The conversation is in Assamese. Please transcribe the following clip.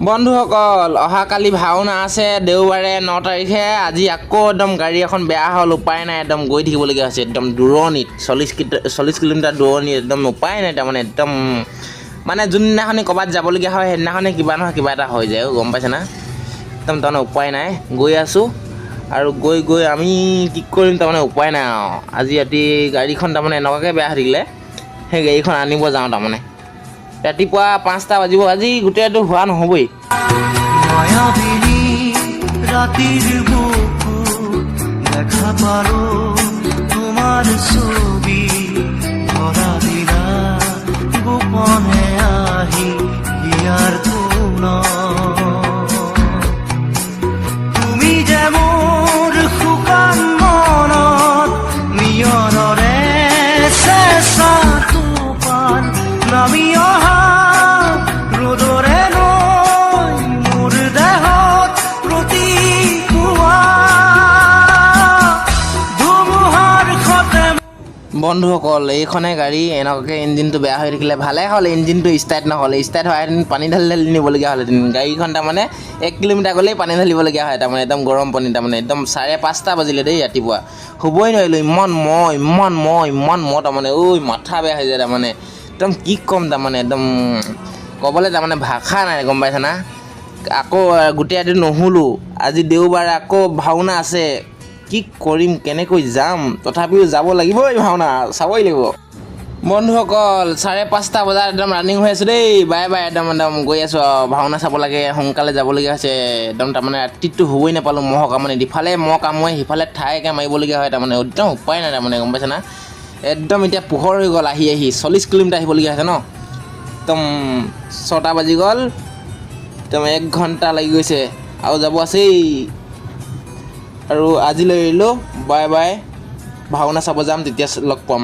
বন্ধুসকল অহাকালি ভাওনা আছে দেওবাৰে 9 তাৰিখে। আজি আকৌ একদম গাড়ী এখন বেয়া হ'ল, উপায় নাই, একদম গৈ থাকিবলগীয়া হৈছে একদম দূৰণিত 40 কিলোমিটাৰ দূৰণিত, একদম উপায় নাই তাৰমানে একদম মানে যোনদিনাখনি ক'ৰবাত যাবলগীয়া হয় সেইদিনাখনি কিবা নহয় কিবা এটা হৈ যায়, গম পাইছে না। একদম তাৰমানে উপায় নাই, গৈ আছোঁ আৰু গৈ আমি কি কৰিম তাৰমানে উপায় নাই আৰু। আজি ৰাতি গাড়ীখন তাৰমানে এনেকুৱাকৈ বেয়া হৈ থাকিলে সেই গাড়ীখন আনিব যাওঁ তাৰমানে। ৰাতিপুৱা 5টা বাজিব, আজি গোটেইটো হোৱা নহ'বই। রাতির বুকু দেখা পারো তোমার ছবি ধরা দিলা গোপনে আহি ইয়ার কোন তুমি যে মোর শুকান মনত নিয়নরে চেঁচা তোপান নামি অহা রোদরে নৈ মোর দেহত প্ৰতিপুৱা ধুমুহাৰ খতে। বন্ধুসকল এইখনে গাড়ী এনেকুৱাকৈ ইঞ্জিনটো বেয়া হৈ থাকিলে ভালে হ'ল, ইঞ্জিনটো ষ্টাৰ্ট নহ'লে, ষ্টাৰ্ট হোৱাহেঁতেন পানী ঢালি নিবলগীয়া হ'লহেঁতেন। গাড়ীখন তাৰমানে 1 কিলোমিটাৰ গ'লেই পানী ঢালিবলগীয়া হয় তাৰমানে, একদম গৰম পানী তাৰমানে। একদম 5:30 বাজিলে দেই ৰাতিপুৱা, শুবই নোৱাৰিলোঁ, ইমান মহ তাৰমানে, ঐ মাথা বেয়া হৈ যায় তাৰমানে। একদম কি ক'ম তাৰমানে, একদম ক'বলৈ তাৰমানে ভাষা নাই, গম পাইছে না। আকৌ গোটেই ৰাতি নুশুলোঁ, আজি দেওবাৰে আকৌ ভাওনা আছে, কি কৰিম কেনেকৈ যাম, তথাপিও যাব লাগিবই, ভাওনা চাবই লাগিব। বন্ধুসকল 5:30 বজাত একদম ৰানিং হৈ আছোঁ দেই, বাই একদম গৈ আছোঁ আৰু ভাওনা চাব লাগে, সোনকালে যাবলগীয়া হৈছে একদম। তাৰমানে ৰাতিটো শুবই নাপালোঁ, মহৰ কামুৰি, ইফালে মহ কামুৰে সিফালে ঠাইকৈ মাৰিবলগীয়া হয় তাৰমানে, একদম উপায় নাই তাৰমানে, গম পাইছে না। একদম এতিয়া পোহৰ হৈ গ'ল, আহি 40 কিলোমিটাৰ আহিবলগীয়া হৈছে ন। একদম 6টা বাজি গ'ল, একদম 1 ঘণ্টা লাগি গৈছে আৰু যাব আছেই। আৰু আজিলৈ এৰিলোঁ, বাই, ভাওনা চাব যাম, তেতিয়া লগ পাম।